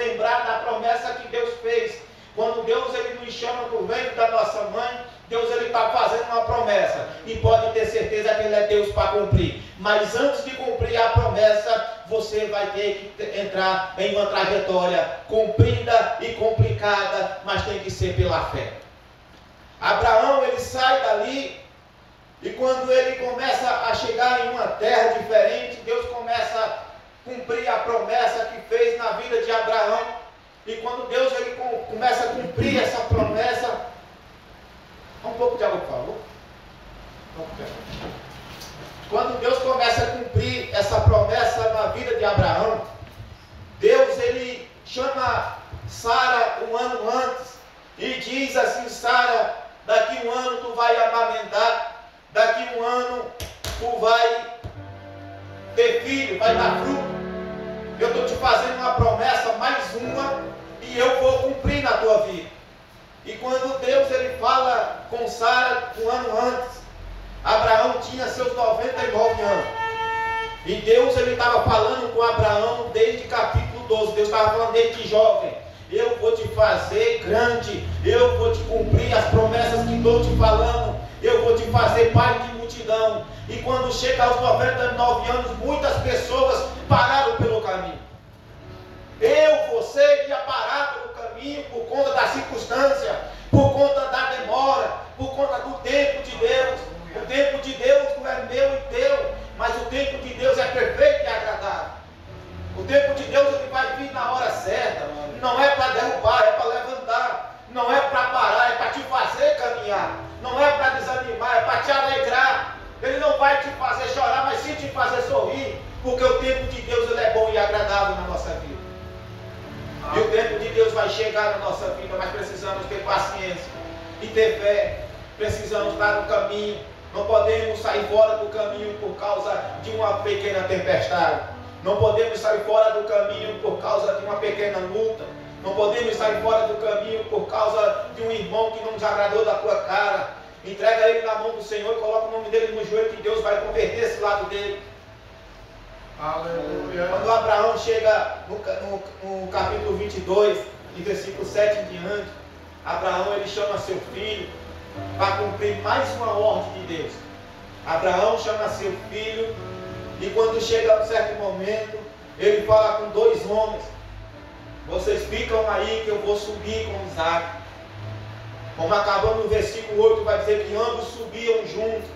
lembrar da promessa que Deus fez. Quando Deus ele nos chama do ventre da nossa mãe, Deus ele está fazendo uma promessa. E pode ter certeza que Ele é Deus para cumprir. Mas antes de cumprir a promessa, você vai ter que entrar em uma trajetória comprida e complicada, mas tem que ser pela fé. Abraão ele sai dali, e quando ele começa a chegar em uma terra diferente, Deus começa a cumprir a promessa que fez na vida de Abraão. E quando Deus ele começa a cumprir essa promessa, um pouco de água, por favor. Quando Deus começa a cumprir essa promessa na vida de Abraão, Deus ele chama Sara um ano antes e diz assim: Sara, daqui um ano tu vai amamentar, daqui um ano tu vai ter filho, vai dar fruto. Eu estou te fazendo uma promessa, mais uma, e eu vou cumprir na tua vida. E quando Deus ele fala com Sara um ano antes, Abraão tinha seus 99 anos. E Deus ele estava falando com Abraão desde capítulo 12. Deus estava falando desde jovem: eu vou te fazer grande, eu vou te cumprir as promessas que estou te falando, eu vou te fazer pai de multidão. E quando chega aos 99 anos, muitas pessoas pararam pelo caminho. Você ia parar pelo caminho por conta da circunstância, por conta da demora, por conta do tempo de Deus. O tempo de Deus não é meu e teu, mas o tempo de Deus é perfeito e agradável. O tempo de Deus ele vai vir na hora certa. Não é para derrubar, é para levantar. Não é para parar, é para te fazer caminhar. Não é para desanimar, é para te alegrar. Ele não vai te fazer chorar, mas sim te fazer sorrir. Porque o tempo de Deus ele é bom e agradável na nossa vida. E o tempo de Deus vai chegar na nossa vida, mas precisamos ter paciência e ter fé. Precisamos estar no caminho. Não podemos sair fora do caminho por causa de uma pequena tempestade. Não podemos sair fora do caminho por causa de uma pequena luta. Não podemos sair fora do caminho por causa de um irmão que não nos agradou da tua cara. Entrega ele na mão do Senhor e coloca o nome dele no joelho, que Deus vai converter esse lado dele. Aleluia. Quando Abraão chega no capítulo 22, de versículo 7 em diante, Abraão ele chama seu filho para cumprir mais uma ordem de Deus. Abraão chama seu filho, e quando chega a um certo momento, ele fala com dois homens: vocês ficam aí que eu vou subir com Isaac. Como acabando no versículo 8, vai dizer que ambos subiam juntos.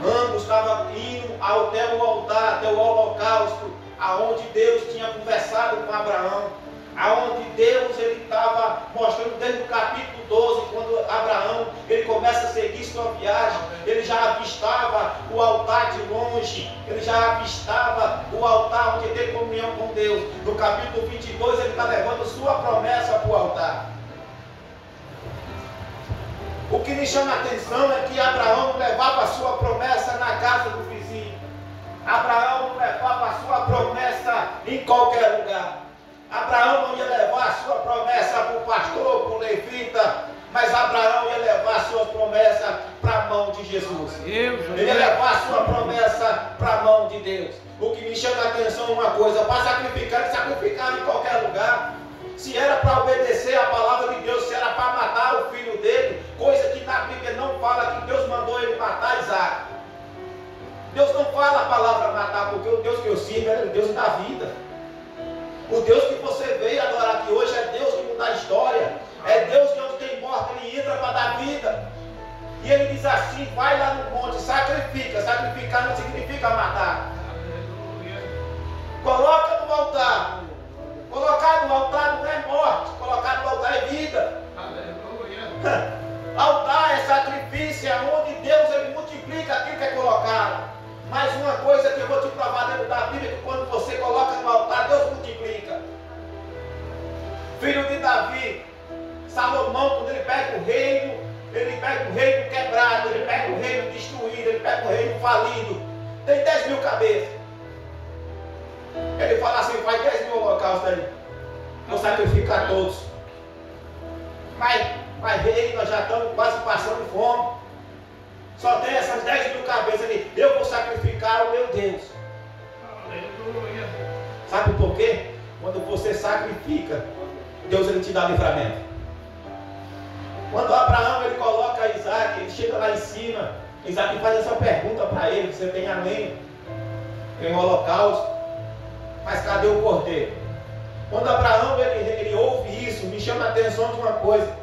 Ambos estavam indo até o altar, até o holocausto, aonde Deus tinha conversado com Abraão, aonde Deus ele estava mostrando desde o capítulo 12, quando Abraão ele começa a seguir sua viagem, ele já avistava o altar de longe, ele já avistava o altar onde tem comunhão com Deus. No capítulo 22 ele está levando sua promessa para o altar. O que me chama a atenção é que Abraão levava a sua promessa na casa do vizinho. Abraão não levava a sua promessa em qualquer lugar. Abraão não ia levar a sua promessa para o pastor, para o levita, mas Abraão ia levar a sua promessa para a mão de Jesus. Ele ia levar a sua promessa para a mão de Deus. O que me chama a atenção é uma coisa: para sacrificar, ele sacrificava em qualquer lugar. Se era para obedecer a palavra de Deus, se era para matar o filho dele, coisa que na Bíblia não fala que Deus mandou ele matar Isaac. Deus não fala a palavra matar, porque o Deus que eu sirvo é o Deus da vida. O Deus que você veio adorar aqui hoje é Deus que muda a história. É Deus que onde tem morte ele entra para dar vida. E ele diz assim: vai lá no monte, sacrifica. Sacrificar não significa matar. Coloca no altar. Colocar no altar não é morte, colocar no altar é vida. Aleluia. Altar é sacrifício, é onde Deus ele multiplica aquilo que é colocado. Mais uma coisa que eu vou te provar dentro da Bíblia, que quando você coloca no altar, Deus multiplica. Filho de Davi, Salomão, quando ele pega o reino, ele pega o reino quebrado, ele pega o reino destruído, ele pega o reino falido. Tem 10 mil cabeças. Ele fala assim: faz 10 mil holocaustos aí, vou sacrificar todos. Mas rei, nós já estamos quase passando fome. Só tem essas 10 mil cabeças ali. Eu vou sacrificar o meu Deus. Aleluia. Sabe por quê? Quando você sacrifica, Deus ele te dá livramento. Quando Abraão ele coloca Isaac, ele chega lá em cima, Isaac faz essa pergunta para ele: você tem a lenha, tem o holocausto, mas cadê o cordeiro? Quando Abraão ele ouve isso, me chama a atenção de uma coisa: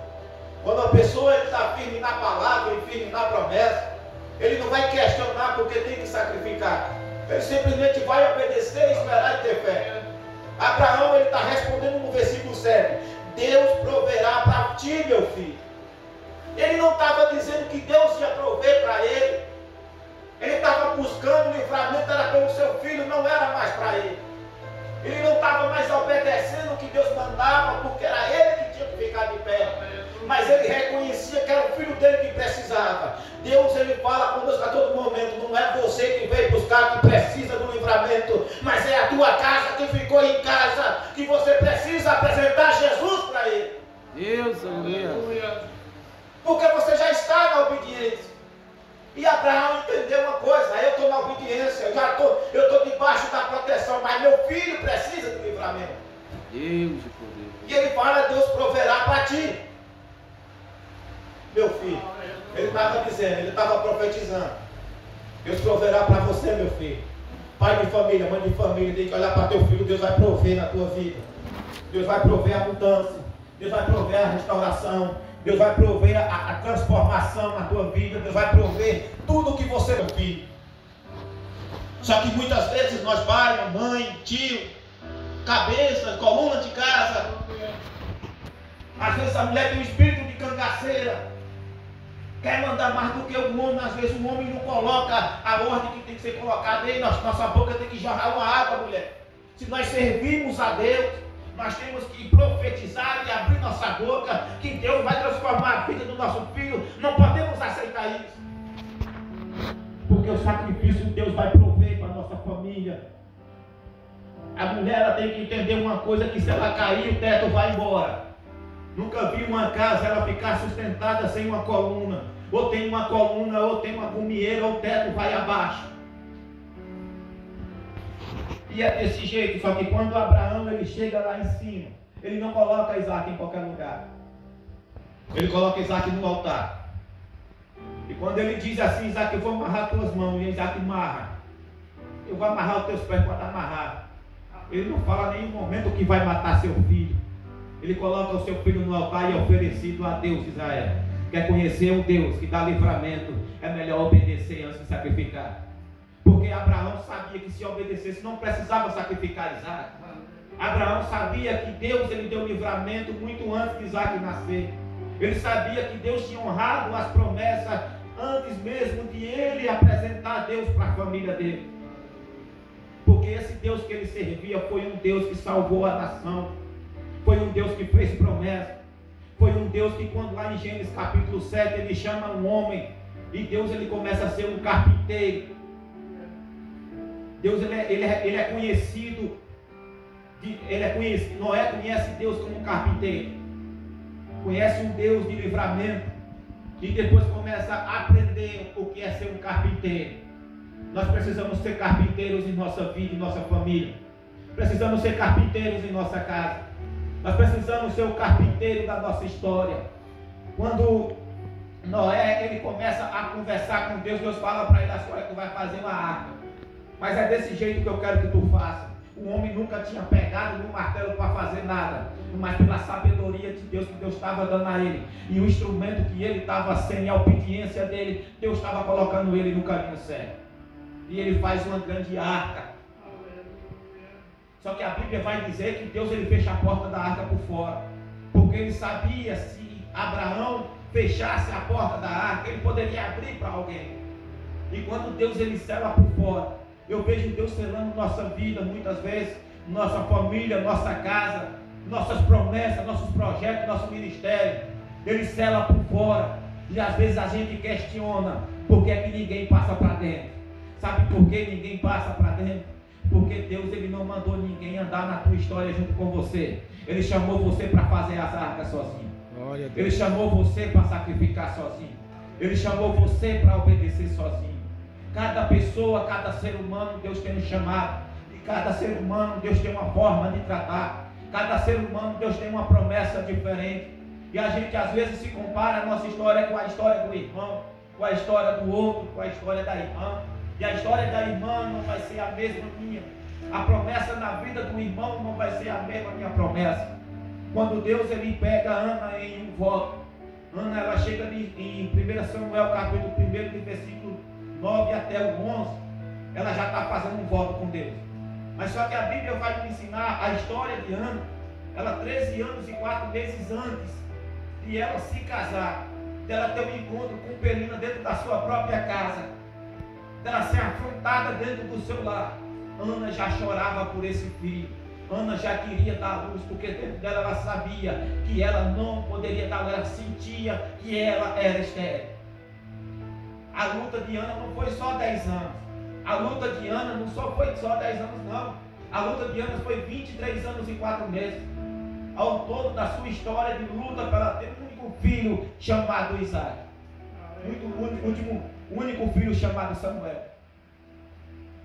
quando a pessoa está firme na palavra e firme na promessa, ele não vai questionar porque tem que sacrificar, ele simplesmente vai obedecer e esperar e ter fé. Abraão ele está respondendo no versículo 7: Deus proverá para ti, meu filho. Ele não estava dizendo que Deus ia prover para ele. Ele estava buscando o livramento, era pelo seu filho, não era mais para ele. Ele não estava mais obedecendo o que Deus mandava, porque era ele que tinha que ficar de pé. Mas ele reconhecia que era o filho dele que precisava. Deus ele fala conosco a todo momento: não é você que veio buscar, que precisa do livramento, mas é a tua casa que ficou em casa, que você precisa apresentar Jesus para ele. Deus, aleluia. Porque você já está na obediência. E Abraão entendeu uma coisa: eu estou na obediência, eu estou debaixo da proteção, mas meu filho precisa do livramento. Deus de poder. E ele fala: Deus proverá para ti, meu filho. Ele estava dizendo, ele estava profetizando: Deus proverá para você, meu filho. Pai de família, mãe de família, tem que olhar para teu filho. Deus vai prover na tua vida. Deus vai prover a mudança. Deus vai prover a restauração. Deus vai prover a transformação na tua vida. Deus vai prover tudo o que você é, filho. Só que muitas vezes nós, pai, mãe, tio, cabeça, coluna de casa, às vezes a mulher tem um espírito de cangaceira, quer mandar mais do que o homem. Às vezes o homem não coloca a ordem que tem que ser colocada. E nossa boca tem que jorrar uma água, mulher. Se nós servirmos a Deus, nós temos que profetizar e abrir nossa boca, que Deus vai transformar a vida do nosso filho. Não podemos aceitar isso, porque o sacrifício de Deus vai prover para a nossa família. A mulher ela tem que entender uma coisa: que se ela cair, o teto vai embora. Nunca vi uma casa ela ficar sustentada sem uma coluna. Ou tem uma coluna, ou tem uma gumieira, ou o teto vai abaixo. E é desse jeito. Só que quando Abraão ele chega lá em cima, ele não coloca Isaac em qualquer lugar. Ele coloca Isaac no altar. E quando ele diz assim: Isaac, eu vou amarrar tuas mãos, e Isaac amarra. Eu vou amarrar os teus pés para amarrar. Ele não fala em nenhum momento que vai matar seu filho. Ele coloca o seu filho no altar e é oferecido a Deus. Israel quer conhecer um Deus que dá livramento, é melhor obedecer antes de sacrificar. Porque Abraão sabia que se obedecesse não precisava sacrificar Isaac. Abraão sabia que Deus ele deu livramento muito antes de Isaac nascer. Ele sabia que Deus tinha honrado as promessas antes mesmo de ele apresentar Deus para a família dele. Porque esse Deus que ele servia foi um Deus que salvou a nação. Foi um Deus que fez promessa. Foi um Deus que, quando lá em Gênesis capítulo 7 ele chama um homem, e Deus ele começa a ser um carpinteiro. Deus ele é conhecido, Noé conhece Deus como um carpinteiro, conhece um Deus de livramento, e depois começa a aprender o que é ser um carpinteiro. Nós precisamos ser carpinteiros em nossa vida, em nossa família. Precisamos ser carpinteiros em nossa casa. Nós precisamos ser o carpinteiro da nossa história. Quando Noé ele começa a conversar com Deus, Deus fala para ele: agora tu vai fazer uma arca. Mas é desse jeito que eu quero que tu faça. O homem nunca tinha pegado no martelo para fazer nada, mas pela sabedoria de Deus que Deus estava dando a ele, e o instrumento que ele estava sendo, e a obediência dele, Deus estava colocando ele no caminho certo. E ele faz uma grande arca. Só que a Bíblia vai dizer que Deus ele fecha a porta da arca por fora, porque ele sabia, se Abraão fechasse a porta da arca, ele poderia abrir para alguém. E quando Deus ele sela por fora, eu vejo Deus selando nossa vida muitas vezes, nossa família, nossa casa, nossas promessas, nossos projetos, nosso ministério. Ele sela por fora, e às vezes a gente questiona por que é que ninguém passa para dentro. Sabe por que ninguém passa para dentro? Porque Deus ele não mandou ninguém andar na tua história junto com você. Ele chamou você para fazer as arcas sozinho. Ele chamou você para sacrificar sozinho. Ele chamou você para obedecer sozinho. Cada pessoa, cada ser humano, Deus tem um chamado. cada ser humano Deus tem uma forma de tratar. Cada ser humano Deus tem uma promessa diferente. E a gente às vezes se compara a nossa história com a história do irmão, com a história do outro, com a história da irmã. E a história da irmã não vai ser a mesma minha. A promessa na vida do irmão não vai ser a mesma minha promessa. Quando Deus ele pega Ana em um voto, Ana ela chega em 1 Samuel capítulo 1, versículo 9 até o 11, ela já está fazendo um voto com Deus. Mas só que a Bíblia vai me ensinar a história de Ana, ela 13 anos e 4 meses antes de ela se casar, dela ter um encontro com Penina dentro da sua própria casa, dela ser afrontada dentro do seu lar. Ana já chorava por esse filho. Ana já queria dar luz, porque dentro dela ela sabia que ela não poderia dar, ela sentia que ela era estéril. A luta de Ana não foi só 10 anos. A luta de Ana não só foi só 10 anos, não. A luta de Ana foi 23 anos e 4 meses. Ao todo da sua história de luta para ela ter um único filho chamado Isaac. O único filho chamado Samuel.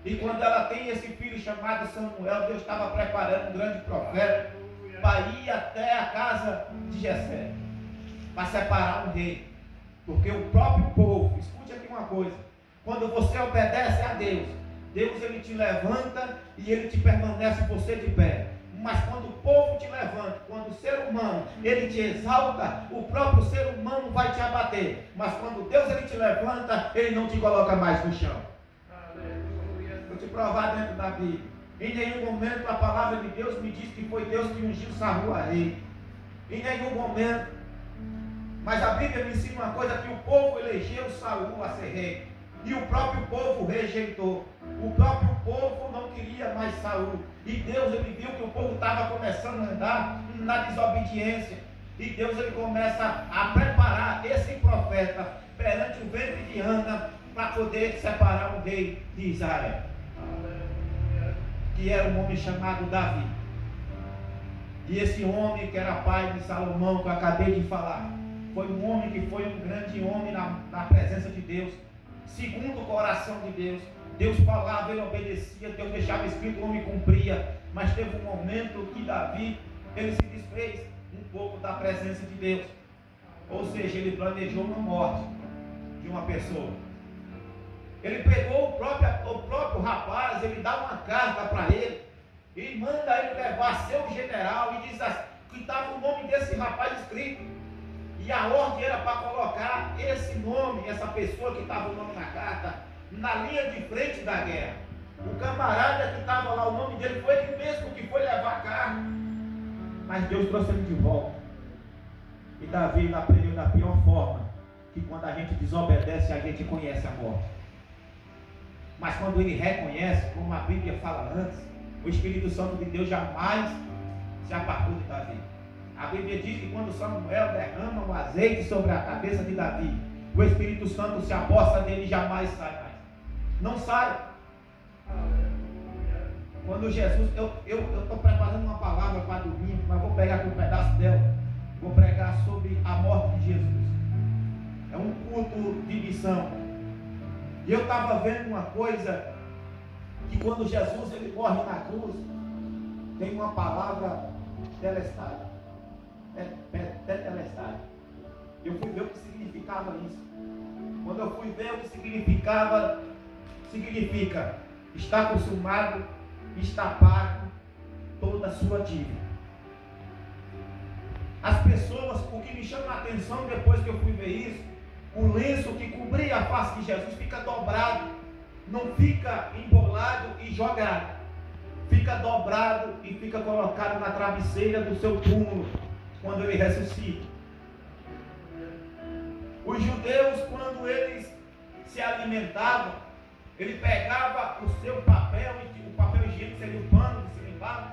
E quando ela tem esse filho chamado Samuel, Deus estava preparando um grande profeta para ir até a casa de Jessé, para separar um rei. Porque o próprio povo, escute aqui uma coisa, quando você obedece a Deus, Deus ele te levanta e ele te permanece você de pé. Mas quando o povo te levanta, quando o ser humano ele te exalta, o próprio ser humano vai te abater. Mas quando Deus ele te levanta, ele não te coloca mais no chão. Vou te provar dentro da Bíblia. Em nenhum momento a palavra de Deus me diz que foi Deus que ungiu Saul a rei. Em nenhum momento. Mas a Bíblia me ensina uma coisa, que o povo elegeu Saul a ser rei. E o próprio povo rejeitou. O próprio povo não queria mais Saul. E Deus ele viu que o povo estava começando a andar na desobediência. E Deus ele começa a preparar esse profeta perante o ventre de Ana para poder separar o rei de Israel. Que era um homem chamado Davi. E esse homem que era pai de Salomão, que eu acabei de falar, foi um homem que foi um grande homem na presença de Deus, segundo o coração de Deus. Deus falava, ele obedecia, Deus deixava escrito, o homem cumpria. Mas teve um momento que Davi, ele se desfez um pouco da presença de Deus. Ou seja, ele planejou uma morte de uma pessoa. Ele pegou o próprio rapaz, ele dá uma carta para ele, e manda ele levar seu general, e diz que estava o nome desse rapaz escrito. E a ordem era para colocar esse nome, essa pessoa que estava o nome na carta, na linha de frente da guerra. O camarada que estava lá, o nome dele foi ele mesmo que foi levar a carta. Mas Deus trouxe ele de volta. E Davi aprendeu da pior forma, que quando a gente desobedece, a gente conhece a morte. Mas quando ele reconhece, como a Bíblia fala antes, o Espírito Santo de Deus jamais se apartou de Davi. A Bíblia diz que quando Samuel derrama o azeite sobre a cabeça de Davi, o Espírito Santo se aposta dele e jamais sai mais. Não sai. Quando Jesus, eu estou preparando uma palavra para domingo, mas vou pegar aqui um pedaço dela. Vou pregar sobre a morte de Jesus. É um culto de missão. E eu estava vendo uma coisa, que quando Jesus ele morre na cruz, tem uma palavra telestada. Tetelestada. Eu fui ver o que significava isso. Quando eu fui ver o que significava, significa: está consumado, está pago toda a sua dívida. As pessoas, o que me chama a atenção depois que eu fui ver isso, o lenço que cobria a face de Jesus fica dobrado, não fica embolado e jogado, fica dobrado e fica colocado na travesseira do seu túmulo quando ele ressuscita. Os judeus, quando eles se alimentavam, ele pegava o seu papel, o papel higiênico seria o pano que se limpava.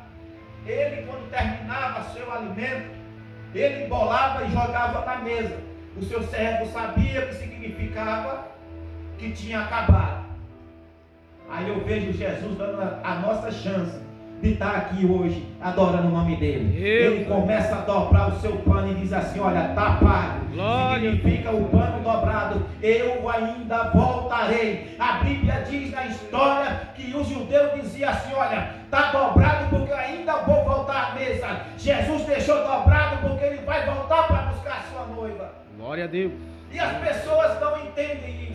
Ele, quando terminava seu alimento, ele embolava e jogava na mesa. O seu servo sabia o que significava que tinha acabado. Aí eu vejo Jesus dando a nossa chance de estar aqui hoje adorando o nome dele. Deus. Ele começa a dobrar o seu pano e diz assim: olha, está pago. Glória. Significa o pano dobrado, eu ainda voltarei. A Bíblia diz na história que os judeus diziam assim: olha, está dobrado porque eu ainda vou voltar à mesa. Jesus deixou dobrado porque ele vai voltar para buscar a sua noiva. Glória a Deus. E as pessoas não entendem isso.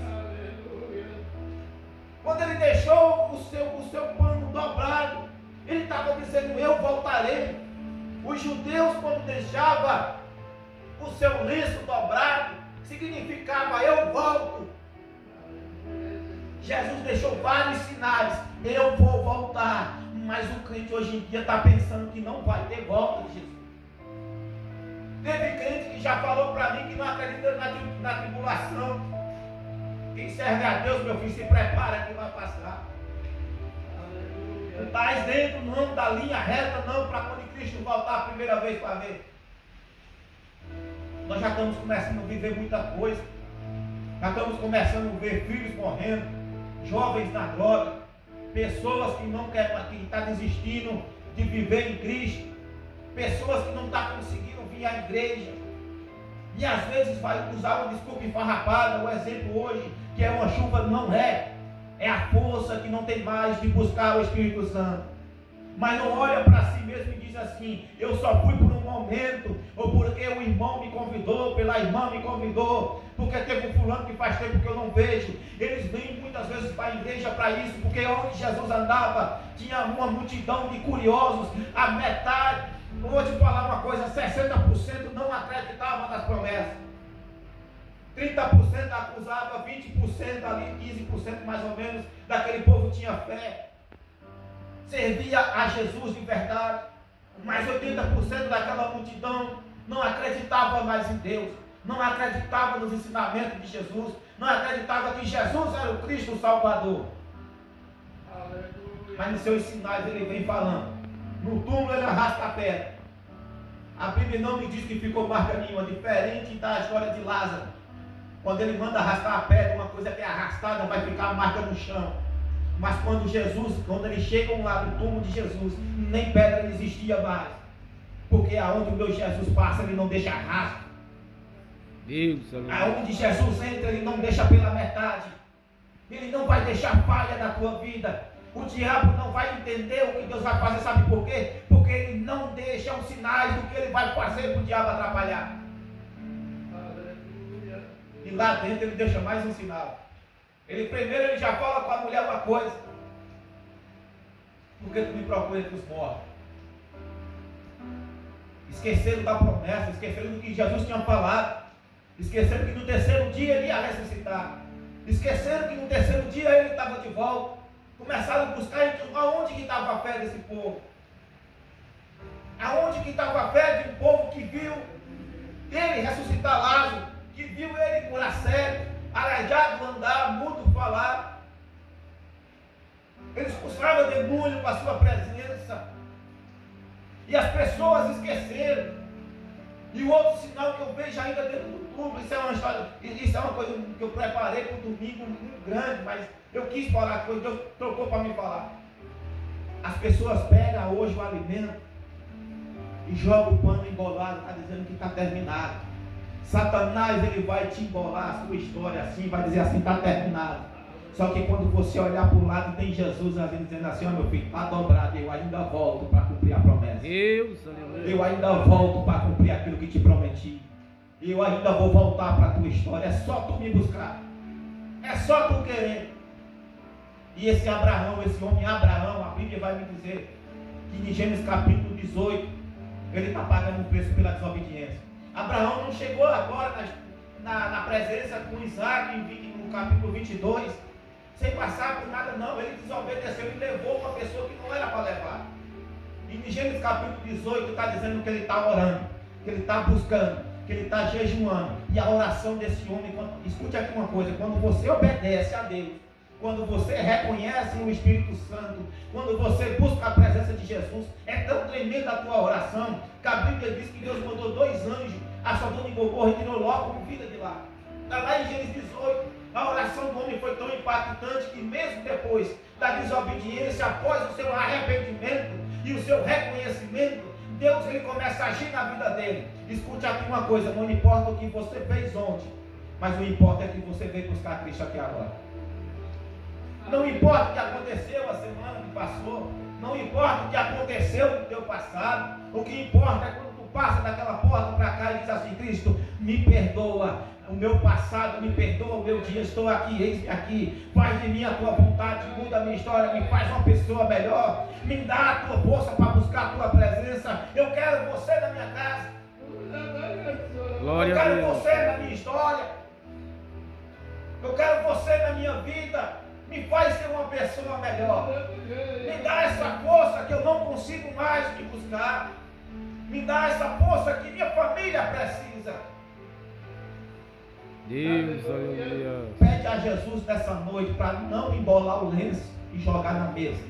Quando ele deixou o seu pano dobrado, ele estava dizendo: eu voltarei. Os judeus, quando deixavam o seu lenço dobrado, significava: eu volto. Jesus deixou vários sinais: eu vou voltar. Mas o crente hoje em dia está pensando que não vai ter volta de Jesus. Teve crente que já falou para mim que não acredita na tribulação. Quem serve a Deus, meu filho, se prepara que vai passar. Não está dentro não da linha reta não, para quando Cristo voltar a primeira vez para ver. Nós já estamos começando a viver muita coisa. Já estamos começando a ver filhos morrendo, jovens na droga, pessoas que não querem, que estão desistindo de viver em Cristo, pessoas que não estão conseguindo vir à igreja. E às vezes vai usar uma desculpa enfarrapada. O exemplo hoje, que é uma chuva, não é. É a força que não tem mais de buscar o Espírito Santo. Mas não olha para si mesmo e diz assim: eu só fui por um momento, ou porque o irmão me convidou, pela irmã me convidou, porque teve um fulano que faz tempo que eu não vejo. Eles vêm muitas vezes para a igreja para isso, porque onde Jesus andava tinha uma multidão de curiosos. A metade, vou te falar uma coisa, 60% não acreditava nas promessas. 30% acusava, 20% ali, 15% mais ou menos daquele povo tinha fé. Servia a Jesus de verdade. Mas 80% daquela multidão não acreditava mais em Deus. Não acreditava nos ensinamentos de Jesus. Não acreditava que Jesus era o Cristo, o Salvador. Aleluia. Mas nos seus sinais ele vem falando. No túmulo ele arrasta a pedra. A Bíblia não me diz que ficou marca nenhuma, diferente da história de Lázaro. Quando ele manda arrastar a pedra, uma coisa que é arrastada vai ficar a marca no chão. Mas quando eles chegam lá no túmulo de Jesus, nem pedra existia mais. Porque aonde o meu Jesus passa, ele não deixa rastro. Aonde Jesus entra, ele não deixa pela metade. Ele não vai deixar falha na tua vida. O diabo não vai entender o que Deus vai fazer, sabe por quê? Porque ele não deixa os sinais do que ele vai fazer para o diabo atrapalhar. E lá dentro ele deixa mais um sinal. Primeiro ele já fala com a mulher uma coisa: por que tu me procura entre os mortos? Esqueceram da promessa, esqueceram do que Jesus tinha falado, esqueceram que no terceiro dia ele ia ressuscitar, esqueceram que no terceiro dia ele estava de volta. Começaram a buscar aonde que estava a fé desse povo, aonde que estava a fé de um povo que viu ele ressuscitar Lázaro, que viu ele curar cego, aleijado andar, mudo falar. Ele expulsava demônio com a sua presença. E as pessoas esqueceram. E o outro sinal que eu vejo ainda dentro do túmulo, isso é uma história, isso é uma coisa que eu preparei para o domingo muito grande, mas eu quis falar, que Deus trocou para me falar. As pessoas pegam hoje o alimento e jogam o pano embolado, está dizendo que está terminado. Satanás, ele vai te embolar a sua história assim, vai dizer assim: está terminado. Só que quando você olhar para o lado, tem Jesus dizendo assim: ó, meu filho, está dobrado, eu ainda volto para cumprir a promessa. Eu ainda volto para cumprir aquilo que te prometi. Eu ainda vou voltar para a tua história. É só tu me buscar. É só tu querer. E esse Abraão, esse homem Abraão, a Bíblia vai me dizer que em Gênesis capítulo 18, ele está pagando um preço pela desobediência. Abraão não chegou agora na presença com Isaac no capítulo 22, sem passar por nada, não. Ele desobedeceu e levou uma pessoa que não era para levar. E em Gênesis capítulo 18 está dizendo que ele está orando, que ele está buscando, que ele está jejuando. E a oração desse homem, escute aqui uma coisa: quando você obedece a Deus, quando você reconhece o Espírito Santo, quando você busca a presença de Jesus, é tão tremenda a tua oração, que a Bíblia diz que Deus mandou 2 anjos a Sodoma e Gomorra e tirou logo com vida de lá. Está lá em Gênesis 18, a oração do homem foi tão impactante que mesmo depois da desobediência, após o seu arrependimento e o seu reconhecimento, Deus ele começa a agir na vida dele. Escute aqui uma coisa, não importa o que você fez ontem, mas o importa é que você veio buscar Cristo aqui agora. Não importa o que aconteceu a semana que passou, não importa o que aconteceu no teu passado, o que importa é quando tu passa daquela porta para cá e diz assim: Cristo, me perdoa o meu passado, me perdoa o meu dia, estou aqui, eis-me aqui, faz de mim a tua vontade, muda a minha história, me faz uma pessoa melhor, me dá a tua força para buscar a tua presença. Eu quero você na minha casa, Glória eu quero a Deus. você na minha história, eu quero você na minha vida. Me faz ser uma pessoa melhor. Me dá essa força que eu não consigo mais te buscar. Me dá essa força que minha família precisa. Deus, aleluia. Pede a Jesus nessa noite para não embolar o lenço e jogar na mesa.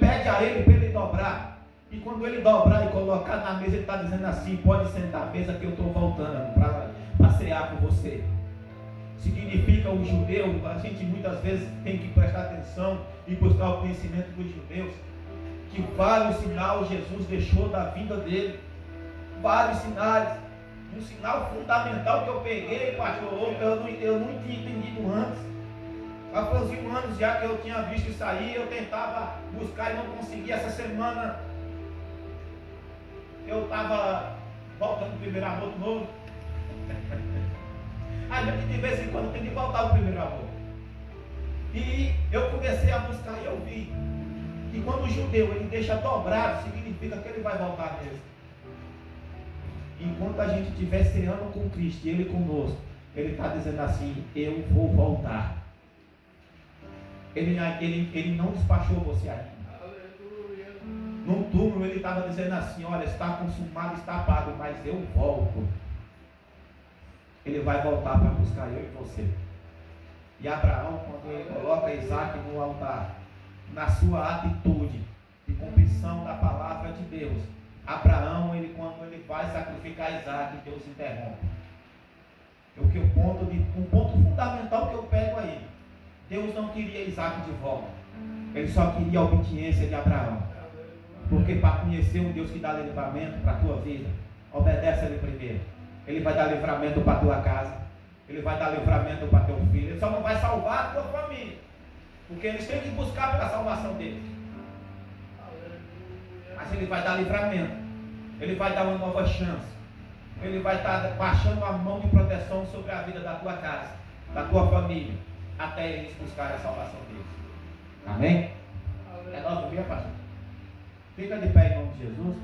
Pede a Ele para Ele dobrar. E quando Ele dobrar e colocar na mesa, Ele está dizendo assim: pode sentar à mesa que eu estou voltando para cear com você. Significa o judeu, a gente muitas vezes tem que prestar atenção e buscar o conhecimento dos judeus, que vários sinais Jesus deixou da vida dele, vários sinais. Um sinal fundamental que eu peguei, pastor, eu não tinha entendido antes. Há 11 anos já que eu tinha visto isso aí, eu tentava buscar e não conseguia. Essa semana eu estava voltando o primeiro amor de novo. A gente de vez em quando tem que voltar ao primeiro amor. E eu comecei a buscar e eu vi que quando o judeu ele deixa dobrado, significa que ele vai voltar mesmo. Enquanto a gente estiver ceando com Cristo e Ele conosco, Ele está dizendo assim: eu vou voltar. Ele não despachou você ainda. No túmulo Ele estava dizendo assim: olha, está consumado, está pago, mas eu volto. Ele vai voltar para buscar eu e você. E Abraão, quando ele coloca Isaac no altar, na sua atitude de cumprição da palavra de Deus, Abraão, quando ele vai sacrificar Isaac, Deus interrompe. Um ponto fundamental que eu pego aí: Deus não queria Isaac de volta, Ele só queria a obediência de Abraão. Porque para conhecer um Deus que dá livramento para a tua vida, obedece a Ele primeiro. Ele vai dar livramento para a tua casa, Ele vai dar livramento para teu filho. Ele só não vai salvar a tua família, porque eles têm que buscar pela salvação deles. Mas Ele vai dar livramento, Ele vai dar uma nova chance, Ele vai estar baixando a mão de proteção sobre a vida da tua casa, da tua família, até eles buscarem a salvação deles. Amém? É nosso dia, pastor. Fica de pé em nome de Jesus.